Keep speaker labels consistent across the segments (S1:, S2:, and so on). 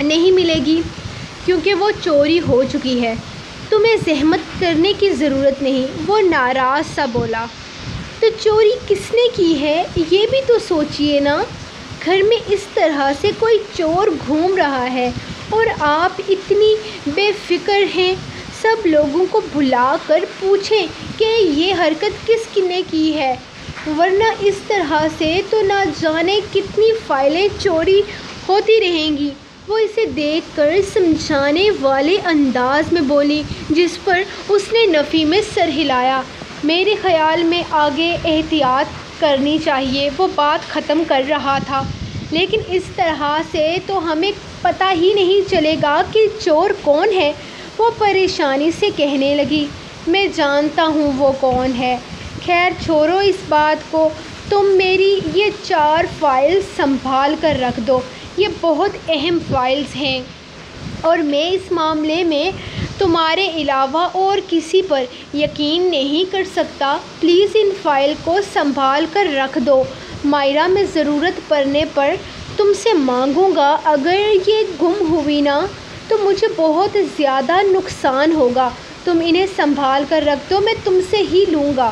S1: نہیں ملے گی کیونکہ وہ چوری ہو چکی ہے۔ تمہیں زحمت کرنے کی ضرورت نہیں، وہ ناراض سا بولا۔ تو چوری کس نے کی ہے یہ بھی تو سوچئے نا۔ گھر میں اس طرح سے کوئی چور گھوم رہا ہے اور آپ اتنی بے فکر ہیں۔ سب لوگوں کو بلا کر پوچھیں کہ یہ حرکت کس نے کی ہے، ورنہ اس طرح سے تو نہ جانے کتنی فائلیں چوری ہوتی رہیں گی۔ وہ اسے دیکھ کر سمجھانے والے انداز میں بولی، جس پر اس نے نفی میں سر ہلایا۔ میرے خیال میں آگے احتیاط کرنی چاہیے۔ وہ بات ختم کر رہا تھا، لیکن اس طرح سے تو ہمیں پتہ ہی نہیں چلے گا کہ چور کون ہے۔ وہ پریشانی سے کہنے لگی، میں جانتا ہوں وہ کون ہے۔ خیر چھوڑو اس بات کو، تم میری یہ 4 فائلز سنبھال کر رکھ دو۔ یہ بہت اہم فائلز ہیں اور میں اس معاملے میں تمہارے علاوہ اور کسی پر یقین نہیں کر سکتا۔ پلیز ان فائل کو سنبھال کر رکھ دو۔ مائرا، میں ضرورت پڑنے پر تم سے مانگوں گا۔ اگر یہ گم ہوئی نا تو مجھے بہت زیادہ نقصان ہوگا۔ تم انہیں سنبھال کر رکھ دو، میں تم سے ہی لوں گا۔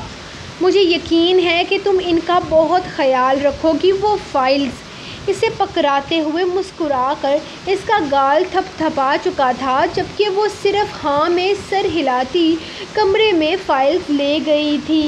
S1: مجھے یقین ہے کہ تم ان کا بہت خیال رکھو گی۔ وہ فائلز اسے پکڑاتے ہوئے مسکرا کر اس کا گال تھپ تھپا چکا تھا، جبکہ وہ صرف ہاں میں سر ہلاتی کمرے میں فائلز لے گئی تھی۔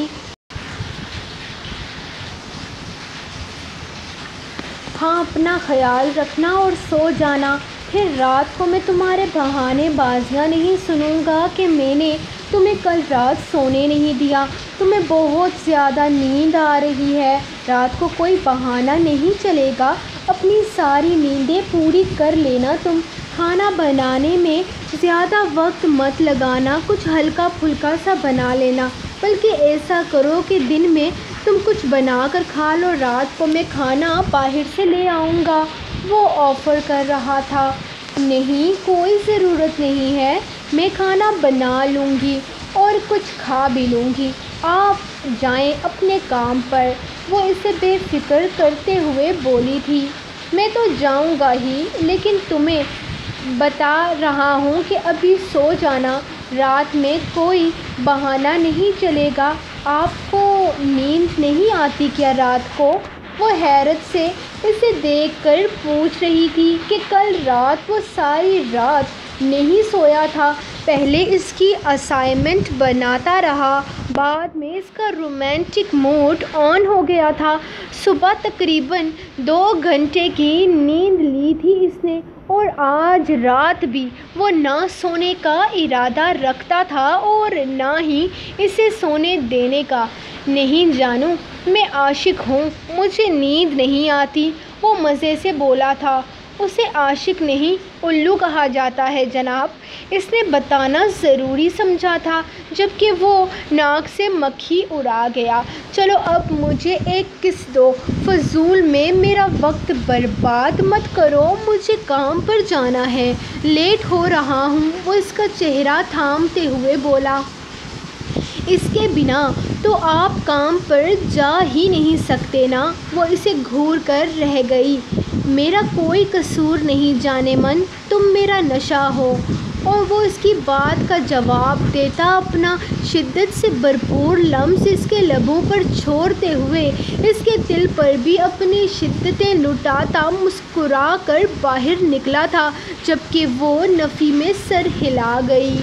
S1: ہاں، اپنا خیال رکھنا اور سو جانا۔ پھر رات کو میں تمہارے بہانے بازیاں نہیں سنوں گا کہ میں نے تمہیں کل رات سونے نہیں دیا، تمہیں بہت زیادہ نیند آ رہی ہے۔ رات کو کوئی بہانہ نہیں چلے گا، اپنی ساری نیندیں پوری کر لینا۔ تم کھانا بنانے میں زیادہ وقت مت لگانا، کچھ ہلکا پھلکا سا بنا لینا، بلکہ ایسا کرو کہ دن میں تم کچھ بنا کر کھا لو، رات کو میں کھانا باہر سے لے آؤں گا۔ وہ آفر کر رہا تھا۔ نہیں، کوئی ضرورت نہیں ہے، میں کھانا بنا لوں گی اور کچھ کھا بھی لوں گی، آپ جائیں اپنے کام پر۔ وہ اسے بے فکر کرتے ہوئے بولی تھی، میں تو جاؤں گا ہی، لیکن تمہیں بتا رہا ہوں کہ ابھی سو جانا، رات میں کوئی بہانہ نہیں چلے گا۔ آپ کو نیند نہیں آتی کیا رات کو؟ وہ حیرت سے اسے دیکھ کر پوچھ رہی تھی کہ کل رات وہ ساری رات نہیں سویا تھا۔ پہلے اس کی اسائنمنٹ بناتا رہا، بعد میں اس کا رومانٹک موڈ آن ہو گیا تھا۔ صبح تقریباً 2 گھنٹے کی نیند لی تھی اس نے، اور آج رات بھی وہ نہ سونے کا ارادہ رکھتا تھا اور نہ ہی اسے سونے دینے کا۔ نہیں جانو، میں عاشق ہوں، مجھے نیند نہیں آتی، وہ مزے سے بولا تھا۔ اسے عاشق نہیں، الو کہا جاتا ہے جناب، اس نے بتانا ضروری سمجھا تھا، جبکہ وہ ناک سے مکھی اڑا گیا۔ چلو اب مجھے ایک کس دو، فضول میں میرا وقت برباد مت کرو، مجھے کام پر جانا ہے، لیٹ ہو رہا ہوں۔ وہ اس کا چہرہ تھامتے ہوئے بولا، اس کے بنا تو آپ کام پر جا ہی نہیں سکتے نا۔ وہ اسے گھور کر رہ گئی۔ میرا کوئی قصور نہیں جانے من، تم میرا نشہ ہو۔ اور وہ اس کی بات کا جواب دیتا اپنا شدت سے بھرپور لمس اس کے لبوں پر چھوڑتے ہوئے اس کے دل پر بھی اپنی شدتیں لٹاتا مسکرا کر باہر نکلا تھا، جبکہ وہ نفی میں سر ہلا گئی۔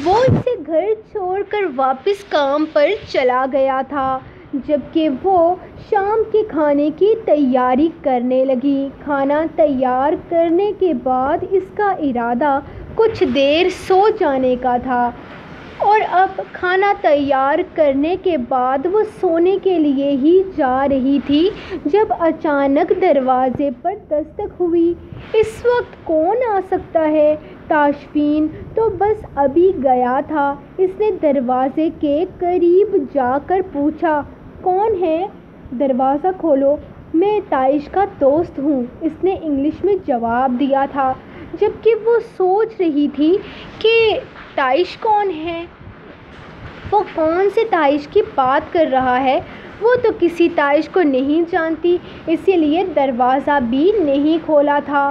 S1: وہ اسے گھر چھوڑ کر واپس کام پر چلا گیا تھا، جبکہ وہ شام کے کھانے کی تیاری کرنے لگی۔ کھانا تیار کرنے کے بعد اس کا ارادہ کچھ دیر سو جانے کا تھا، اور اب کھانا تیار کرنے کے بعد وہ سونے کے لیے ہی جا رہی تھی جب اچانک دروازے پر دستک ہوئی۔ اس وقت کون آ سکتا ہے؟ تاشفین تو بس ابھی گیا تھا۔ اس نے دروازے کے قریب جا کر پوچھا، کون ہے؟ دروازہ کھولو، میں تائش کا دوست ہوں، اس نے انگلش میں جواب دیا تھا، جبکہ وہ سوچ رہی تھی کہ تائش کون ہے؟ وہ کون سے تائش کی بات کر رہا ہے؟ وہ تو کسی تائش کو نہیں جانتی، اسی لیے دروازہ بھی نہیں کھولا تھا۔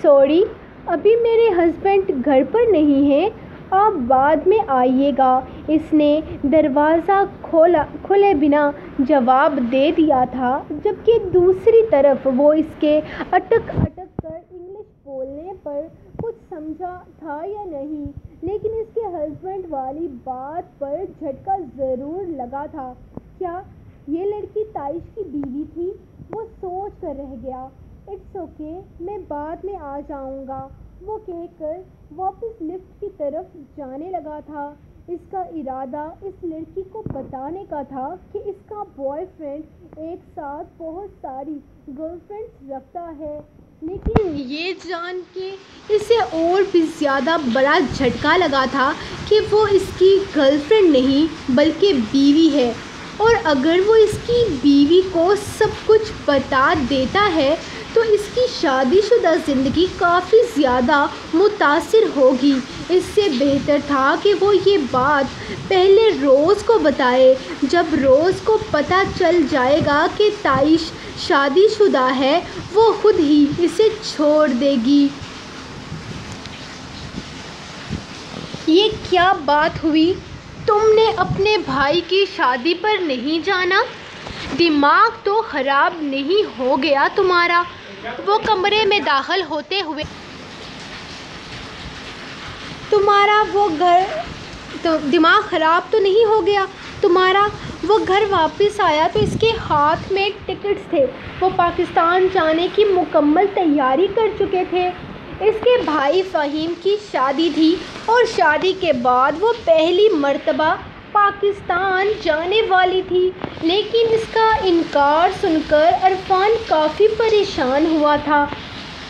S1: سوری، ابھی میرے ہسبینڈ گھر پر نہیں ہیں، آپ بعد میں آئیے گا، اس نے دروازہ کھولے بنا جواب دے دیا تھا، جبکہ دوسری طرف وہ اس کے اٹک کر انگلش بولنے پر کچھ سمجھا تھا یا نہیں، لیکن اس کے ہسبینڈ والی بات پر جھٹکا ضرور لگا تھا۔ کیا یہ لڑکی تائش کی بیوی تھی؟ وہ سوچ کر رہ گیا۔ اٹس اوکے، میں بعد میں آ جاؤں گا، وہ کہہ کر واپس لفٹ کی طرف جانے لگا تھا۔ اس کا ارادہ اس لڑکی کو بتانے کا تھا کہ اس کا بوائے فرینڈ ایک ساتھ بہت ساری گرل فرینڈز رکھتا ہے، لیکن یہ جان کے اسے اور بھی زیادہ بڑا جھٹکا لگا تھا کہ وہ اس کی گرل فرینڈ نہیں بلکہ بیوی ہے، اور اگر وہ اس کی بیوی کو سب کچھ بتا دیتا ہے تو اس کی شادی شدہ زندگی کافی زیادہ متاثر ہوگی۔ اس سے بہتر تھا کہ وہ یہ بات پہلے روز کو بتائے۔ جب روز کو پتہ چل جائے گا کہ تائش شادی شدہ ہے، وہ خود ہی اسے چھوڑ دے گی۔ یہ کیا بات ہوئی؟ تم نے اپنے بھائی کی شادی پر نہیں جانا؟ دماغ تو خراب نہیں ہو گیا تمہارا؟ وہ کمرے میں داخل ہوتے ہوئے دماغ خراب تو نہیں ہو گیا تمہارا؟ وہ گھر واپس آیا تو اس کے ہاتھ میں ٹکٹس تھے۔ وہ پاکستان جانے کی مکمل تیاری کر چکے تھے۔ اس کے بھائی فہیم کی شادی تھی اور شادی کے بعد وہ پہلی مرتبہ پاکستان جانے والی تھی، لیکن اس کا انکار سن کر عرفان کافی پریشان ہوا تھا۔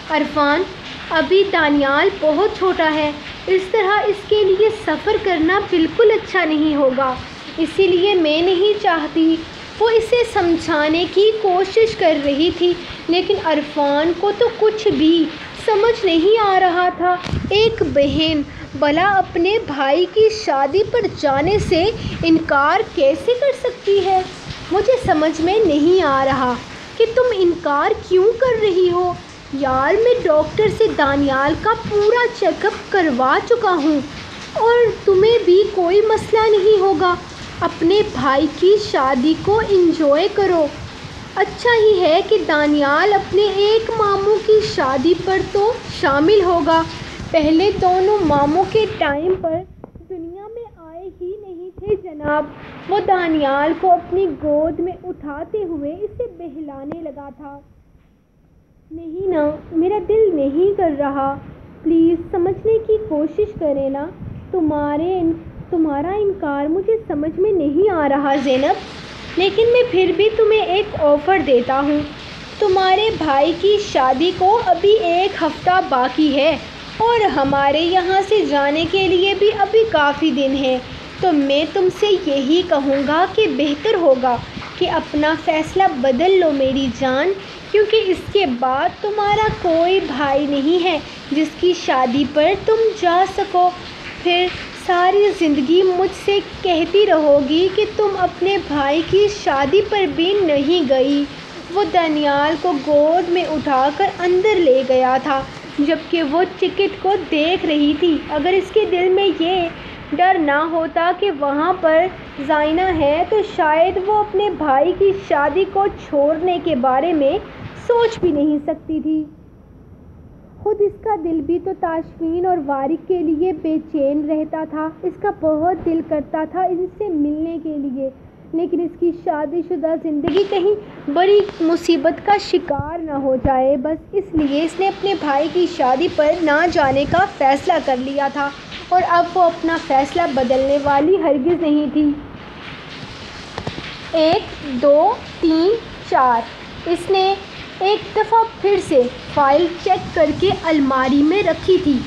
S1: عرفان، ابھی دانیال بہت چھوٹا ہے، اس طرح اس کے لیے سفر کرنا بالکل اچھا نہیں ہوگا، اسی لیے میں نہیں چاہتی۔ وہ اسے سمجھانے کی کوشش کر رہی تھی، لیکن عرفان کو تو کچھ بھی سمجھ نہیں آ رہا تھا۔ ایک بہن بھلا اپنے بھائی کی شادی پر جانے سے انکار کیسے کر سکتی ہے؟ مجھے سمجھ میں نہیں آ رہا کہ تم انکار کیوں کر رہی ہو۔ یار، میں ڈاکٹر سے دانیال کا پورا چیک اپ کروا چکا ہوں اور تمہیں بھی کوئی مسئلہ نہیں ہوگا۔ اپنے بھائی کی شادی کو انجوائے کرو۔ اچھا ہی ہے کہ دانیال اپنے ایک ماموں کی شادی پر تو شامل ہوگا۔ پہلے دونوں ماموں کے ٹائم پر دنیا میں آئے ہی نہیں تھے جناب۔ وہ دانیال کو اپنی گود میں اٹھاتے ہوئے اسے بہلانے لگا تھا۔ نہیں نا، میرا دل نہیں کر رہا، پلیز سمجھنے کی کوشش کریں نا۔ تمہارا انکار مجھے سمجھ میں نہیں آ رہا زینب، لیکن میں پھر بھی تمہیں ایک آفر دیتا ہوں۔ تمہارے بھائی کی شادی کو ابھی ایک ہفتہ باقی ہے اور ہمارے یہاں سے جانے کے لیے بھی ابھی کافی دن ہیں، تو میں تم سے یہی کہوں گا کہ بہتر ہوگا کہ اپنا فیصلہ بدل لو میری جان، کیونکہ اس کے بعد تمہارا کوئی بھائی نہیں ہے جس کی شادی پر تم جا سکو۔ پھر ساری زندگی مجھ سے کہتی رہو گی کہ تم اپنے بھائی کی شادی پر بھی نہیں گئی۔ وہ دانیال کو گود میں اٹھا کر اندر لے گیا تھا جبکہ وہ ٹکٹ کو دیکھ رہی تھی۔ اگر اس کے دل میں یہ ڈر نہ ہوتا کہ وہاں پر زائنہ ہے تو شاید وہ اپنے بھائی کی شادی کو چھوڑنے کے بارے میں سوچ بھی نہیں سکتی تھی۔ خود اس کا دل بھی تو تاشفین اور وارق کے لیے بے چین رہتا تھا۔ اس کا بہت دل کرتا تھا ان سے ملنے کے لیے، لیکن اس کی شادی شدہ زندگی کہیں بڑی مصیبت کا شکار نہ ہو جائے، بس اس لیے اس نے اپنے بھائی کی شادی پر نہ جانے کا فیصلہ کر لیا تھا، اور اب وہ اپنا فیصلہ بدلنے والی ہرگز نہیں تھی۔ 1 2 3 4 اس نے ایک دفعہ پھر سے فائل چیک کر کے الماری میں رکھی تھی۔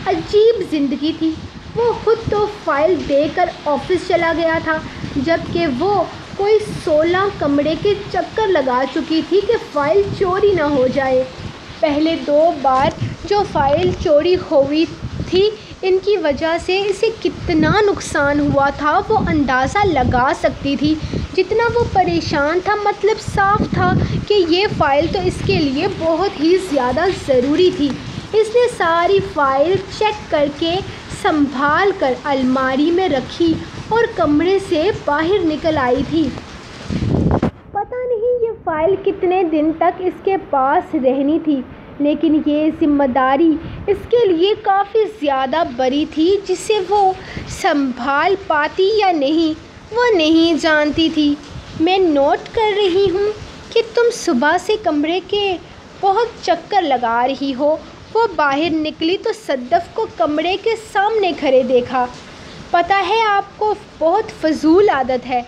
S1: عجیب زندگی تھی۔ وہ خود تو فائل دے کر آفس چلا گیا تھا، جبکہ وہ کوئی 16 کمرے کے چکر لگا چکی تھی کہ فائل چوری نہ ہو جائے۔ پہلے 2 بار جو فائل چوری ہوئی تھی، ان کی وجہ سے اسے کتنا نقصان ہوا تھا وہ اندازہ لگا سکتی تھی۔ جتنا وہ پریشان تھا، مطلب صاف تھا کہ یہ فائل تو اس کے لیے بہت ہی زیادہ ضروری تھی۔ اس نے ساری فائل چیک کر کے سنبھال کر الماری میں رکھی اور کمرے سے باہر نکل آئی تھی۔ پتہ نہیں یہ فائل کتنے دن تک اس کے پاس رہنی تھی، لیکن یہ ذمہ داری اس کے لیے کافی زیادہ بڑی تھی۔ جسے وہ سنبھال پاتی یا نہیں وہ نہیں جانتی تھی۔ میں نوٹ کر رہی ہوں کہ تم صبح سے کمرے کے بہت چکر لگا رہی ہو۔ وہ باہر نکلی تو صدف کو کمرے کے سامنے کھڑے دیکھا۔ پتہ ہے آپ کو بہت فضول عادت ہے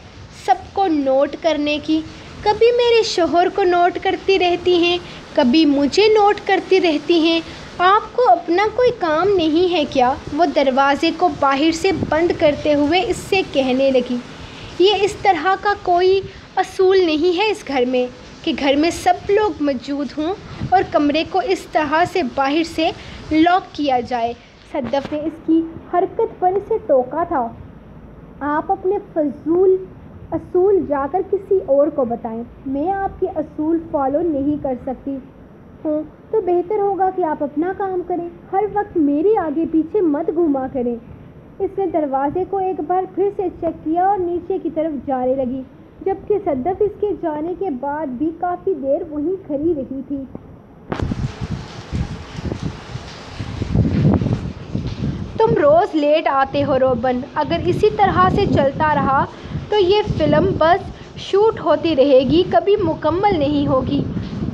S1: سب کو نوٹ کرنے کی۔ کبھی میرے شوہر کو نوٹ کرتی رہتی ہیں، کبھی مجھے نوٹ کرتی رہتی ہیں۔ آپ کو اپنا کوئی کام نہیں ہے کیا؟ وہ دروازے کو باہر سے بند کرتے ہوئے اس سے کہنے لگی۔ یہ اس طرح کا کوئی اصول نہیں ہے اس گھر میں کہ گھر میں سب لوگ موجود ہوں اور کمرے کو اس طرح سے باہر سے لاک کیا جائے۔ صدف نے اس کی حرکت پر اسے ٹوکا تھا۔ آپ اپنے فضول اصول جا کر کسی اور کو بتائیں۔ میں آپ کے اصول فالو نہیں کر سکتی ہوں تو بہتر ہوگا کہ آپ اپنا کام کریں۔ ہر وقت میرے آگے پیچھے مت گھوما کریں۔ اس نے دروازے کو ایک بار پھر سے چیک کیا اور نیچے کی طرف جانے لگی، جبکہ صدف اس کے جانے کے بعد بھی کافی دیر وہیں کھڑی رہی تھی۔ تم روز لیٹ آتے ہو روبن۔ اگر اسی طرح سے چلتا رہا تو یہ فلم بس شوٹ ہوتی رہے گی، کبھی مکمل نہیں ہوگی۔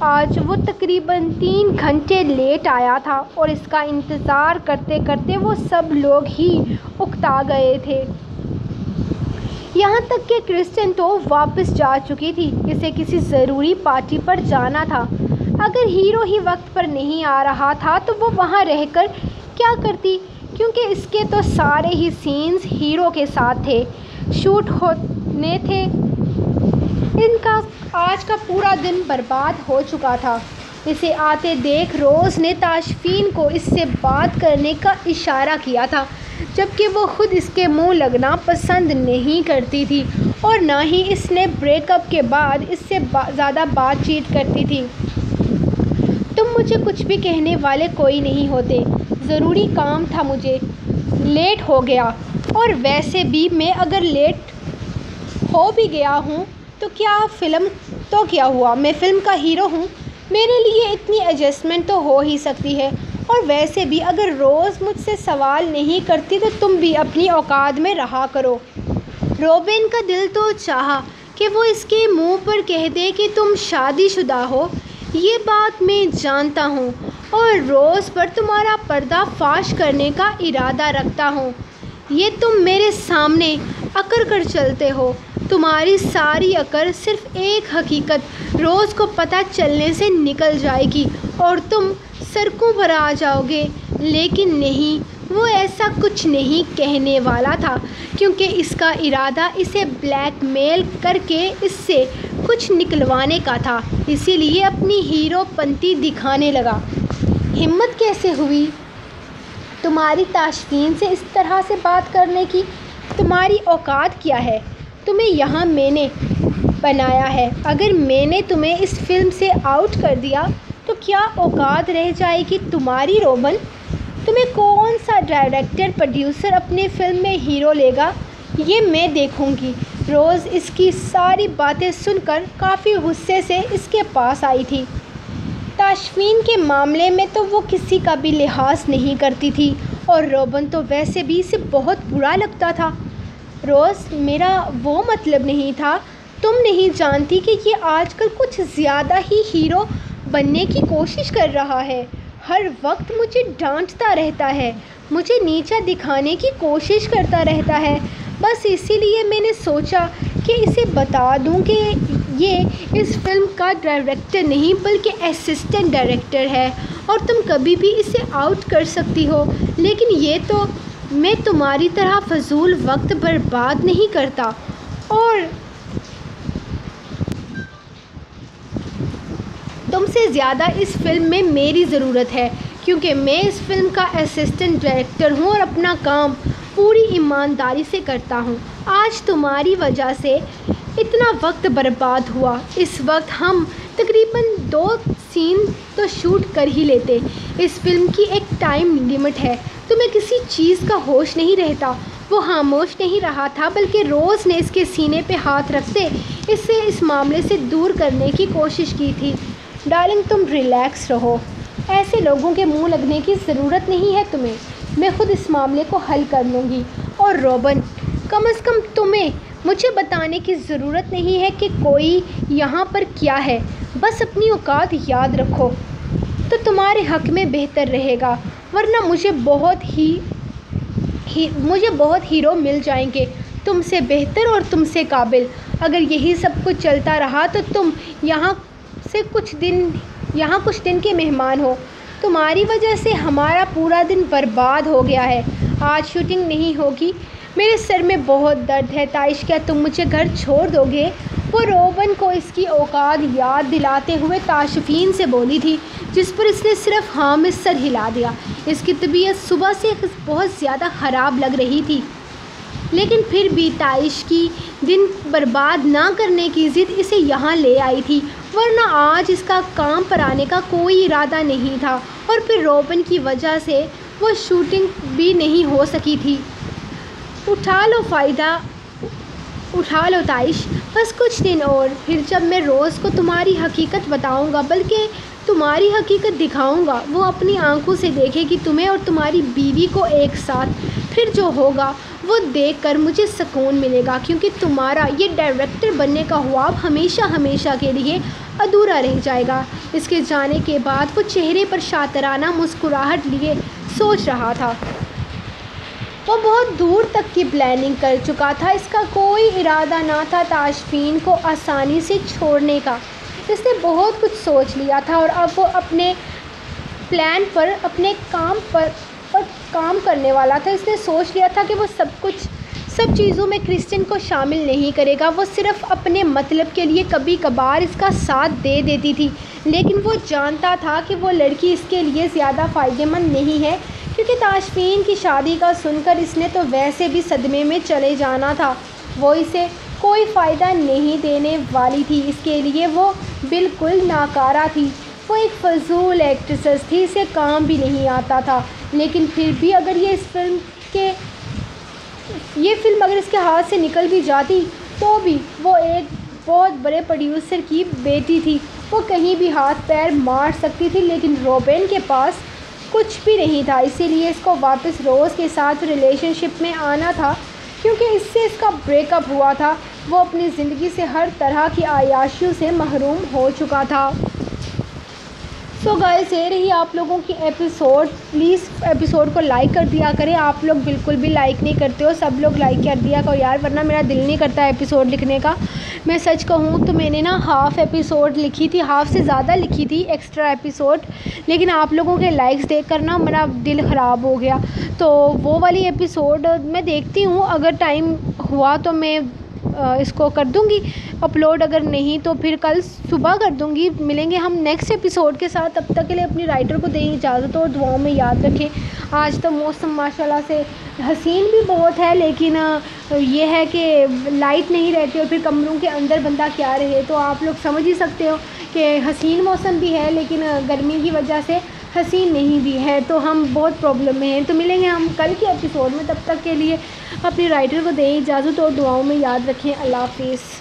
S1: آج وہ تقریباً 3 گھنٹے لیٹ آیا تھا اور اس کا انتظار کرتے کرتے وہ سب لوگ ہی اکتا گئے تھے، یہاں تک کہ کرسٹن تو واپس جا چکی تھی۔ اسے کسی ضروری پارٹی پر جانا تھا۔ اگر ہیرو ہی وقت پر نہیں آ رہا تھا تو وہ وہاں رہ کر کیا کرتی، کیونکہ اس کے تو سارے ہی سینز ہیرو کے ساتھ تھے، شوٹ ہونے تھے۔ ان کا آج کا پورا دن برباد ہو چکا تھا۔ اسے آتے دیکھ روز نے تاشفین کو اس سے بات کرنے کا اشارہ کیا تھا، جبکہ وہ خود اس کے منہ لگنا پسند نہیں کرتی تھی اور نہ ہی اس نے بریک اپ کے بعد اس سے زیادہ بات چیت کرتی تھی۔ تم مجھے کچھ بھی کہنے والے کوئی نہیں ہوتے، ضروری کام تھا مجھے، لیٹ ہو گیا۔ اور ویسے بھی میں اگر لیٹ ہو بھی گیا ہوں تو کیا ہوا، میں فلم کا ہیرو ہوں، میرے لیے اتنی ایڈجسٹمنٹ تو ہو ہی سکتی ہے۔ اور ویسے بھی اگر روز مجھ سے سوال نہیں کرتی تو تم بھی اپنی اوقات میں رہا کرو۔ روبن کا دل تو چاہا کہ وہ اس کے منہ پر کہہ دے کہ تم شادی شدہ ہو، یہ بات میں جانتا ہوں اور روز پر تمہارا پردہ فاش کرنے کا ارادہ رکھتا ہوں۔ یہ تم میرے سامنے اکڑ کر چلتے ہو، تمہاری ساری اکڑ صرف ایک حقیقت روز کو پتہ چلنے سے نکل جائے گی اور تم سڑکوں پر آ جاؤ گے۔ لیکن نہیں، وہ ایسا کچھ نہیں کہنے والا تھا، کیونکہ اس کا ارادہ اسے بلیک میل کر کے اس سے کچھ نکلوانے کا تھا، اسی لیے اپنی ہیرو پنتی دکھانے لگا۔ ہمت کیسے ہوئی تمہاری تاشفین سے اس طرح سے بات کرنے کی؟ تمہاری اوقات کیا ہے؟ تمہیں یہاں میں نے بنایا ہے، اگر میں نے تمہیں اس فلم سے آؤٹ کر دیا تو کیا اوقات رہ جائے گی تمہاری روبن؟ تمہیں کون سا ڈائریکٹر پروڈیوسر اپنی فلم میں ہیرو لے گا، یہ میں دیکھوں گی۔ روز اس کی ساری باتیں سن کر کافی غصے سے اس کے پاس آئی تھی۔ تاشفین کے معاملے میں تو وہ کسی کا بھی لحاظ نہیں کرتی تھی اور روبن تو ویسے بھی اسے بہت برا لگتا تھا۔ روز، میرا وہ مطلب نہیں تھا، تم نہیں جانتی کہ یہ آج کل کچھ زیادہ ہی ہیرو بننے کی کوشش کر رہا ہے، ہر وقت مجھے ڈانٹتا رہتا ہے، مجھے نیچا دکھانے کی کوشش کرتا رہتا ہے۔ بس اسی لیے میں نے سوچا کہ اسے بتا دوں کہ یہ اس فلم کا ڈائریکٹر نہیں بلکہ اسسٹنٹ ڈائریکٹر ہے اور تم کبھی بھی اسے آؤٹ کر سکتی ہو۔ لیکن یہ تو میں تمہاری طرح فضول وقت برباد نہیں کرتا اور تم سے زیادہ اس فلم میں میری ضرورت ہے، کیونکہ میں اس فلم کا اسسٹنٹ ڈائریکٹر ہوں اور اپنا کام پوری ایمانداری سے کرتا ہوں۔ آج تمہاری وجہ سے اتنا وقت برباد ہوا۔ اس وقت ہم تقریباً 2 سین تو شوٹ کر ہی لیتے۔ اس فلم کی ایک ٹائم لمٹ ہے۔ تمہیں کسی چیز کا ہوش نہیں رہتا۔ وہ خاموش نہیں رہا تھا، بلکہ روز نے اس کے سینے پہ ہاتھ رکھتے اسے اس معاملے سے دور کرنے کی کوشش کی تھی۔ ڈارلنگ، تم ریلیکس رہو، ایسے لوگوں کے منہ لگنے کی ضرورت نہیں ہے تمہیں۔ میں خود اس معاملے کو حل کر لوں گی۔ اور روبن، کم از کم تمہیں مجھے بتانے کی ضرورت نہیں ہے کہ کوئی یہاں پر کیا ہے۔ بس اپنی اوقات یاد رکھو تو تمہارے حق میں بہتر رہے گا، ورنہ مجھے بہت ہیرو مل جائیں گے تم سے بہتر اور تم سے قابل۔ اگر یہی سب کچھ چلتا رہا تو تم یہاں کچھ دن کے مہمان ہو۔ تمہاری وجہ سے ہمارا پورا دن برباد ہو گیا ہے۔ آج شوٹنگ نہیں ہوگی، میرے سر میں بہت درد ہے۔ تائش، کیا تم مجھے گھر چھوڑ دو گے؟ وہ روبن کو اس کی اوقات یاد دلاتے ہوئے تاشفین سے بولی تھی، جس پر اس نے صرف ہاں میں سر ہلا دیا۔ اس کی طبیعت صبح سے بہت زیادہ خراب لگ رہی تھی، لیکن پھر بھی تائش کی دن برباد نہ کرنے کی ضد اسے یہاں لے آئی تھی، ورنہ آج اس کا کام پر آنے کا کوئی ارادہ نہیں تھا۔ اور پھر روبن کی وجہ سے وہ شوٹنگ بھی نہیں ہو سکی تھی۔ اٹھا لو تائش، بس کچھ دن اور، پھر جب میں روز کو تمہاری حقیقت بتاؤں گا، بلکہ تمہاری حقیقت دکھاؤں گا، وہ اپنی آنکھوں سے دیکھے گی تمہیں اور تمہاری بیوی کو ایک ساتھ۔ پھر جو ہوگا وہ دیکھ کر مجھے سکون ملے گا، کیونکہ تمہارا یہ ڈائریکٹر بننے کا خواب ہمیشہ کے لیے ادھورا رہ جائے گا۔ اس کے جانے کے بعد وہ چہرے پر شاطرانہ مسکراہٹ لیے سوچ رہا تھا۔ وہ بہت دور تک کی پلاننگ کر چکا تھا۔ اس کا کوئی ارادہ نہ تھا تاشفین کو آسانی سے چھوڑنے کا۔ اس نے بہت کچھ سوچ لیا تھا اور اب وہ اپنے پلان پر اپنے کام کرنے والا تھا۔ اس نے سوچ لیا تھا کہ وہ سب چیزوں میں کرسٹن کو شامل نہیں کرے گا۔ وہ صرف اپنے مطلب کے لیے کبھی کبھار اس کا ساتھ دے دیتی تھی، لیکن وہ جانتا تھا کہ وہ لڑکی اس کے لیے زیادہ فائدہ مند نہیں ہے، کیونکہ تاشفین کی شادی کا سن کر اس نے تو ویسے بھی صدمے میں چلے جانا تھا۔ وہ اسے کوئی فائدہ نہیں دینے والی تھی، اس کے لیے وہ بالکل ناکارہ تھی۔ وہ ایک فضول ایکٹریس تھی، اسے کام بھی نہیں آتا تھا، لیکن پھر بھی اگر یہ فلم اگر اس کے ہاتھ سے نکل بھی جاتی تو بھی وہ ایک بہت بڑے پروڈیوسر کی بیٹی تھی، وہ کہیں بھی ہاتھ پیر مار سکتی تھی، لیکن روبن کے پاس کچھ بھی نہیں تھا۔ اسی لیے اس کو واپس روز کے ساتھ ریلیشن شپ میں آنا تھا، کیونکہ اس سے اس کا بریک اپ ہوا تھا۔ وہ اپنی زندگی سے ہر طرح کی عیاشیوں سے محروم ہو چکا تھا۔ سو گائز، یہ رہی آپ لوگوں کی ایپیسوڈ۔ پلیز ایپیسوڈ کو لائک کر دیا کریں۔ آپ لوگ بالکل بھی لائک نہیں کرتے ہو، سب لوگ لائک کر دیا کرو یار، ورنہ میرا دل نہیں کرتا ایپیسوڈ لکھنے کا۔ میں سچ کہوں تو میں نے ہاف ایپیسوڈ لکھی تھی، ہاف سے زیادہ لکھی تھی ایکسٹرا ایپیسوڈ، لیکن آپ لوگوں کے لائکس دیکھ کر میرا دل خراب ہو گیا۔ تو وہ والی ایپیسوڈ میں دیکھتی ہوں، اگر ٹائم ہوا تو میں اس کو کر دوں گی اپلوڈ، اگر نہیں تو پھر کل صبح کر دوں گی۔ ملیں گے ہم نیکسٹ ایپیسوڈ کے ساتھ، تب تک کے لیے اپنی رائٹر کو دیں اجازت اور دعاؤں میں یاد رکھیں۔ آج تو موسم ماشاءاللہ سے حسین بھی بہت ہے، لیکن یہ ہے کہ لائٹ نہیں رہتی اور پھر کمروں کے اندر بندہ کیا رہے، تو آپ لوگ سمجھ ہی سکتے ہو کہ حسین موسم بھی ہے لیکن گرمی کی وجہ سے حسین نہیں بھی ہے، تو ہم بہت پرابلم میں ہیں۔ تو ملیں گے ہم کل کے ایپیسوڈ میں، تب تک کے لیے اپنی رائٹر کو دیں اجازت اور دعاؤں میں یاد رکھیں۔ اللہ حافظ۔